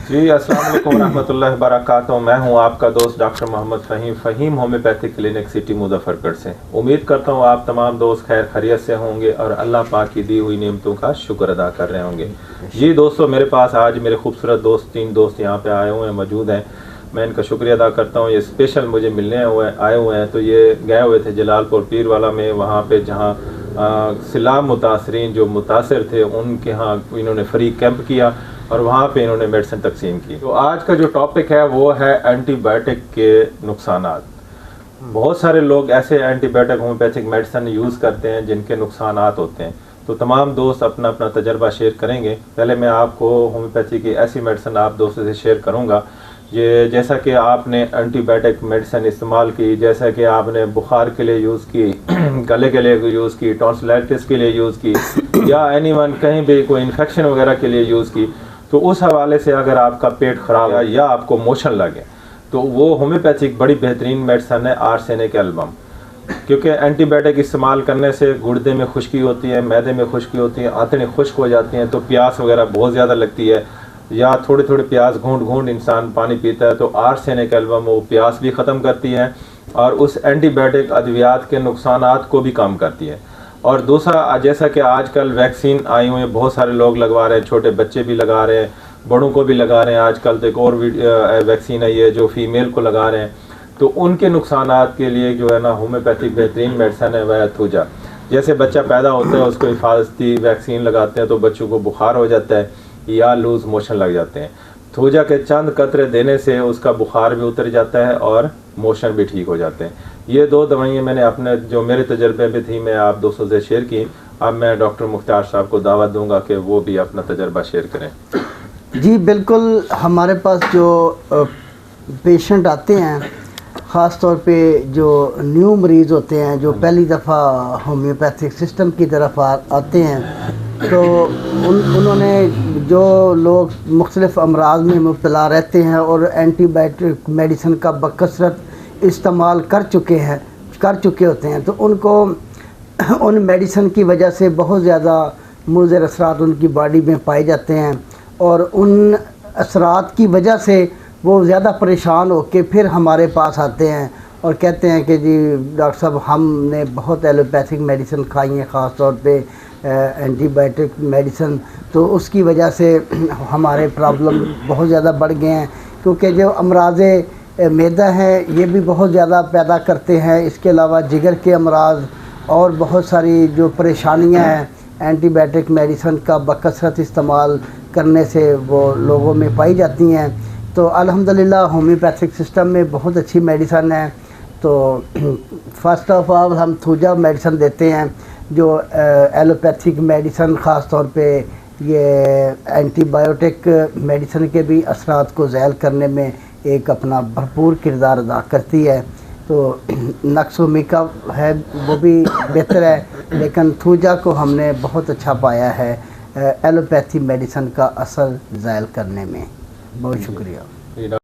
جی السلام علیکم ورحمۃ اللہ وبرکاتہ. میں ہوں آپ کا دوست doctor Muhammad Fahim homeopathic clinic city Muzaffargarh سے. امید کرتا ہوں آپ تمام دوست خیر خیریت سے ہوں گے اور اللہ پاک کی دی ہوئی نعمتوں کا شکر ادا کر رہے ہوں گے. جی دوستو، میرے پاس آج میرے خوبصورت دوست 3 دوست یہاں پہ آئے ہوئے ہیں، موجود ہیں. میں ان کا شکریہ ادا کرتا ہوں. یہ اسپیشل مجھے ملنے آئے ہوئے ہیں. تو یہ گئے ہوئے تھے جلال پور پیر والا میں، وہاں پہ جہاں سیلاب متاثرین جو متاثر تھے ان کے ہاں انہوں نے فری کیمپ کیا اور وہاں پہ انہوں نے میڈیسن تقسیم کی. تو آج کا جو ٹاپک ہے وہ ہے اینٹی بائیوٹک کے نقصانات. بہت سارے لوگ ایسے antibiotic homeopathic medicine use کرتے ہیں جن کے نقصانات ہوتے ہیں. تو تمام دوست اپنا اپنا تجربہ شیئر کریں گے. پہلے میں آپ کو ہومیوپیتھی کی ایسی میڈیسن آپ دوستوں سے شیئر کروں گا یہ جیسا کہ آپ نے اینٹی بائیوٹک میڈیسن استعمال کی، جیسا کہ آپ نے بخار کے لیے یوز کی، گلے کے لیے یوز کی، ٹونسلائٹس کے لیے یوز کی، یا اینی ون کہیں بھی کوئی انفیکشن وغیرہ کے لیے یوز کی، تو اس حوالے سے اگر آپ کا پیٹ خراب ہے یا آپ کو موشن لگے تو وہ ہومیوپیتھک بڑی بہترین میڈیسن ہے آرسینک البم. کیونکہ اینٹی بائیوٹک استعمال کرنے سے گردے میں خشکی ہوتی ہے، معدے میں خشکی ہوتی ہے، آنتڑیں خشک ہو جاتی ہیں، تو پیاس وغیرہ بہت زیادہ لگتی ہے، یا تھوڑی تھوڑی پیاس گھونٹ انسان پانی پیتا ہے. تو آرسینک البم وہ پیاس بھی ختم کرتی ہے اور اس اینٹی بائیوٹک ادویات کے نقصانات کو بھی کم کرتی ہے. اور دوسرا، جیسا کہ آج کل ویکسین آئی ہوئی ہیں، بہت سارے لوگ لگوا رہے ہیں، چھوٹے بچے بھی لگا رہے ہیں، بڑوں کو بھی لگا رہے ہیں. آج کل تو ایک اور ویکسین آئی ہے جو فیمیل کو لگا رہے ہیں. تو ان کے نقصانات کے لیے جو ہے نا ہومیوپیتھک بہترین میڈیسن ہے وہ ہے تھوجا. جیسے بچہ پیدا ہوتا ہے اس کو حفاظتی ویکسین لگاتے ہیں تو بچوں کو بخار ہو جاتا ہے یا لوز موشن لگ جاتے ہیں. تھوجا کے چند قطرے دینے سے اس کا بخار بھی اتر جاتا ہے اور موشن بھی ٹھیک ہو جاتے ہیں. یہ 2 دوائیاں میں نے اپنے جو میرے تجربے میں تھی میں آپ دوستوں سے شیئر کی. اب میں ڈاکٹر مختار صاحب کو دعوت دوں گا کہ وہ بھی اپنا تجربہ شیئر کریں. جی بالکل. ہمارے پاس جو پیشنٹ آتے ہیں، خاص طور پہ جو نیو مریض ہوتے ہیں جو پہلی دفعہ ہومیوپیتھک سسٹم کی طرف آتے ہیں، تو انہوں نے جو لوگ مختلف امراض میں مبتلا رہتے ہیں اور اینٹی بائیوٹک میڈیسن کا بکثرت استعمال کر چکے ہوتے ہیں، تو ان کو ان میڈیسن کی وجہ سے بہت زیادہ مضر اثرات ان کی باڈی میں پائے جاتے ہیں، اور ان اثرات کی وجہ سے وہ زیادہ پریشان ہو کے پھر ہمارے پاس آتے ہیں اور کہتے ہیں کہ جی ڈاکٹر صاحب ہم نے بہت ایلوپیتھک میڈیسن کھائی ہیں، خاص طور پہ اینٹی بائیوٹک میڈیسن، تو اس کی وجہ سے ہمارے پرابلم بہت زیادہ بڑھ گئے ہیں. کیونکہ جو امراض معدہ ہیں یہ بھی بہت زیادہ پیدا کرتے ہیں. اس کے علاوہ جگر کے امراض اور بہت ساری جو پریشانیاں ہیں اینٹی بائیوٹک میڈیسن کا بکثرت استعمال کرنے سے وہ لوگوں میں پائی جاتی ہیں. تو الحمدللہ ہومیوپیتھک سسٹم میں بہت اچھی میڈیسن ہے. تو فرسٹ آف آل ہم تھوجا میڈیسن دیتے ہیں جو ایلوپیتھک میڈیسن خاص طور پہ یہ اینٹی بائیوٹک میڈیسن کے بھی اثرات کو ذیل کرنے میں ایک اپنا بھرپور کردار ادا کرتی ہے. تو نقص و میکا ہے وہ بھی بہتر ہے، لیکن تھوجا کو ہم نے بہت اچھا پایا ہے ایلوپیتھی میڈیسن کا اثر ذیل کرنے میں. بہت شکریہ.